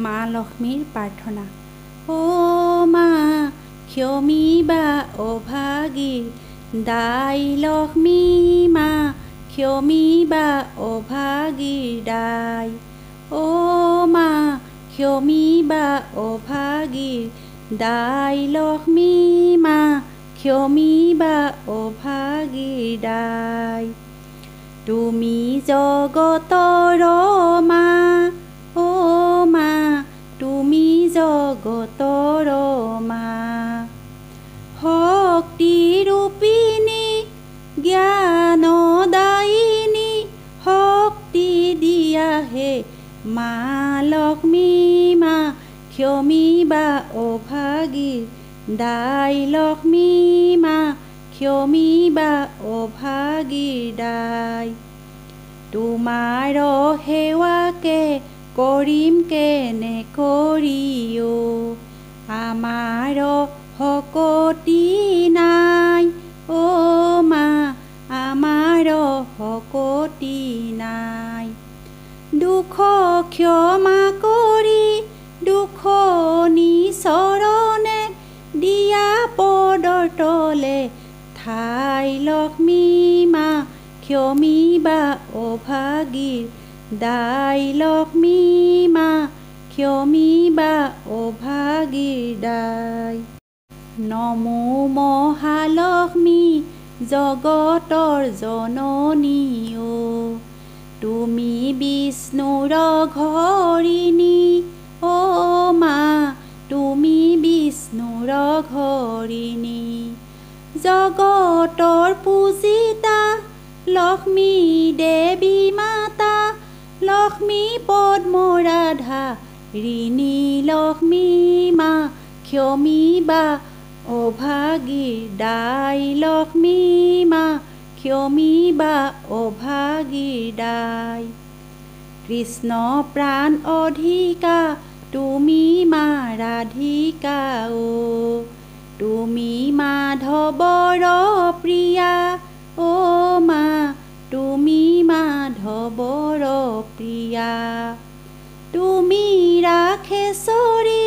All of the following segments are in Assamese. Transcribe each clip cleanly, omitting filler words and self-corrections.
মা লক্ষ্মীৰ প্ৰাৰ্থনা। অ' মা ক্ষমিবা অভাগীৰ দাই, লক্ষ্মী মা ক্ষমিবা অভাগীৰ দাই। অ' মা ক্ষমিবা অভাগীৰ দাই, লক্ষ্মী মা ক্ষমিবা অভাগীৰ দাই। তুমি জগতৰ মা, অ' মা তুমি জগতৰ মা। শক্তি ৰূপিণী জ্ঞানদায়িনী, শক্তি দিয়াহে মা লক্ষ্মী মা ক্ষমিবা অভাগীৰ দাই, লক্ষ্মী মা ক্ষমিবা অভাগীৰ দাই। তোমাৰ সেৱাকে কৰিম কেনে কৰি অ', আমাৰ শক্তি নাই, অ' মা আমাৰ শক্তি নাই। দুখ ক্ষমা কৰি দুখনী চৰণে দিয়া পদৰ তলে ঠাই, লক্ষ্মী মা ক্ষমিবা অভাগীৰ দাই, লক্ষ্মী মা ক্ষমিবা অভাগীৰ দাই। নমো মহালক্ষ্মী জগতৰ জননী অ', তুমি বিষ্ণুৰ ঘৰিণী, অ' মা তুমি বিষ্ণুৰ ঘৰিণী। জগতৰ পূজিতা লক্ষ্মী দেৱী মাতা, লক্ষ্মী পদ্মৰাধা ঋণী, লক্ষ্মী মা ক্ষমিবা অভাগীৰ দাই, লক্ষ্মী মা ক্ষমিবা অভাগীৰ দাই। কৃষ্ণ প্ৰাণ অধিকা তুমি মা ৰাধিকা অ', তুমি মাধৱৰ প্ৰিয়া, অ' মা তুমি মাধৱৰ প্ৰিয়া। তুমি ৰাখেশ্বৰী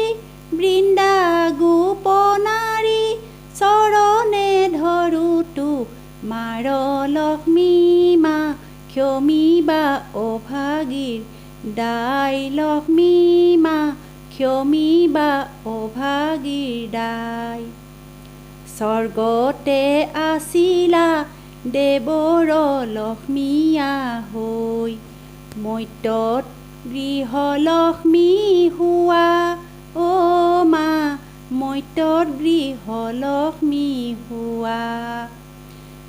বৃন্দা গোপনাৰী, চৰণে ধৰোতো মাৰ লক্ষ্মী মা ক্ষমিবা অভাগীৰ দাই, লক্ষ্মী মা ক্ষমিবা অভাগীৰ দাই। স্বৰ্গতে আছিলা দেৱৰ লক্ষ্মীয়া হৈ, মৰ্ত্যত গৃহলক্ষ্মী হোৱা, অ' মা মৰ্ত্যত গৃহলক্ষ্মী হোৱা।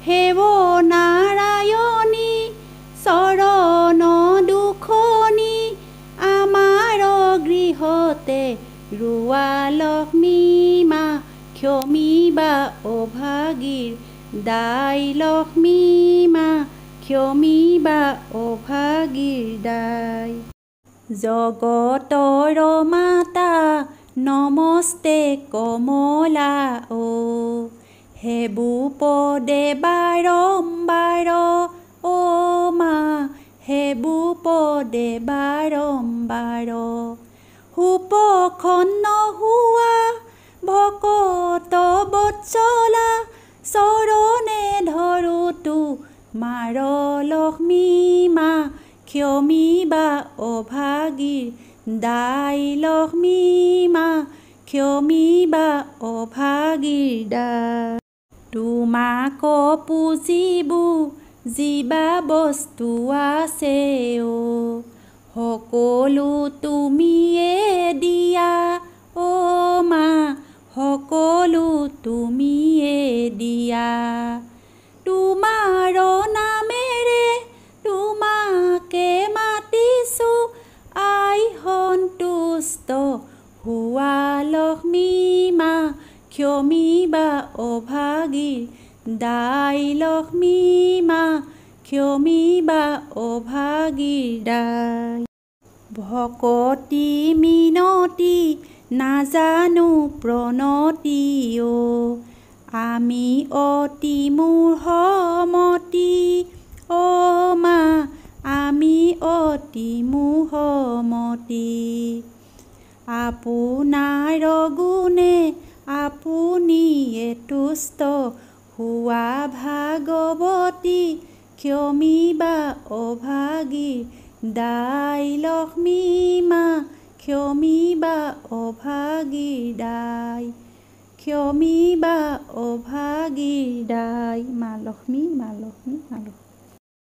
সেৱ নাৰায়ণী চৰণ দুখনী, আমাৰ গৃহতে ৰোৱা, লক্ষ্মী মা ক্ষমিবা অভাগীৰ দাই, লক্ষ্মী মা ক্ষমিবা অভাগীৰ দাই। জগতৰ মাতা নমস্তে কমলা অ', সেবু পদে বাৰম্বাৰ, অ' মা সেবু পদে বাৰম্বাৰ। উপসন্ন হোৱা ভকত বৎসলা, চৰণে ধৰোতো মাৰ লক্ষ্মী মা ক্ষমিবা অভাগীৰ দাই, লক্ষ্মী মা ক্ষমিবা অভাগীৰ দাই। তোমাক পুজিবো যিবা বস্তু আছে অ', সকলো তুমিয়ে দিয়া, অ' মা সকলো তুমিয়ে দিয়া। তোমাৰ নামেৰে তোমাকে মাতিছো, আই সন্তুষ্ট হোৱা, লক্ষ্মী মা ক্ষমিবা অভাগীৰ দাই, লক্ষ্মী মা ক্ষমিবা অভাগীৰ দাই। ভকতি মিনতি নাজানো প্ৰণতি অ', আমি অতি মূঢ়মতি, অ' মা আমি অতি মূঢ়মতি। আপোনাৰ গুণে আপুনিয়ে তুষ্ট হোৱা ভাগৱতী ক্ষমিবা অভাগী দাই লক্ষ্মী মা ক্ষমিবা অভাগী দাই ক্ষমিবা অভাগী দাই মা লক্ষ্মী মা লক্ষ্মী মা লক্ষ্মী